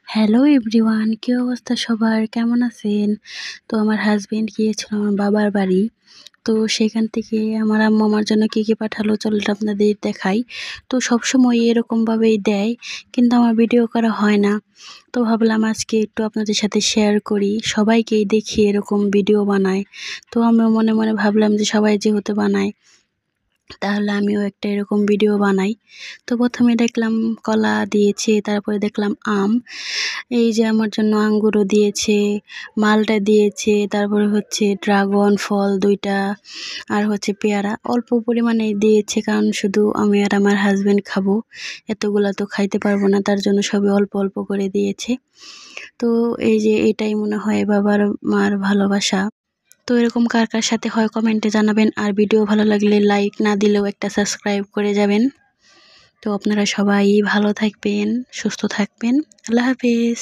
Hello everyone, কি অবস্থা সবার? কেমন আছেন? তো আমার হাজবেন্ড গিয়েছিল আমার বাবার বাড়ি। তো সেখান থেকে আমার আম্মু আমার জন্য কি পাঠালো চলুন আপনাদের দেখাই। তো সবসময় এরকমভাবেই দেয়, কিন্তু আমার ভিডিও করা হয় না। তো ভাবলাম আজকে একটু আপনাদের সাথে শেয়ার করি, সবাইকেই দেখি এরকম ভিডিও বানায়। তো আমিও মনে মনে ভাবলাম যে সবাই যেহেতু বানায়, তাহলে আমিও একটা এরকম ভিডিও বানাই। তো প্রথমে দেখলাম কলা দিয়েছে, তারপরে দেখলাম আম, এই যে আমার জন্য আঙ্গুরও দিয়েছে, মালটা দিয়েছে, তারপরে হচ্ছে ড্রাগন ফল 2টা, আর হচ্ছে পেয়ারা অল্প পরিমাণে দিয়েছে, কারণ শুধু আমি আর আমার হাজবেন্ড খাবো, এতগুলা তো খাইতে পারবো না, তার জন্য সবই অল্প অল্প করে দিয়েছে। তো এই যে এটাই মনে হয় বাবার মার ভালোবাসা। তো এরকম কার কার সাথে হয় কমেন্টে জানাবেন, আর ভিডিও ভালো লাগলে লাইক না দিলেও একটা সাবস্ক্রাইব করে যাবেন। তো আপনারা সবাই ভালো থাকবেন, সুস্থ থাকবেন। আল্লাহ হাফেজ।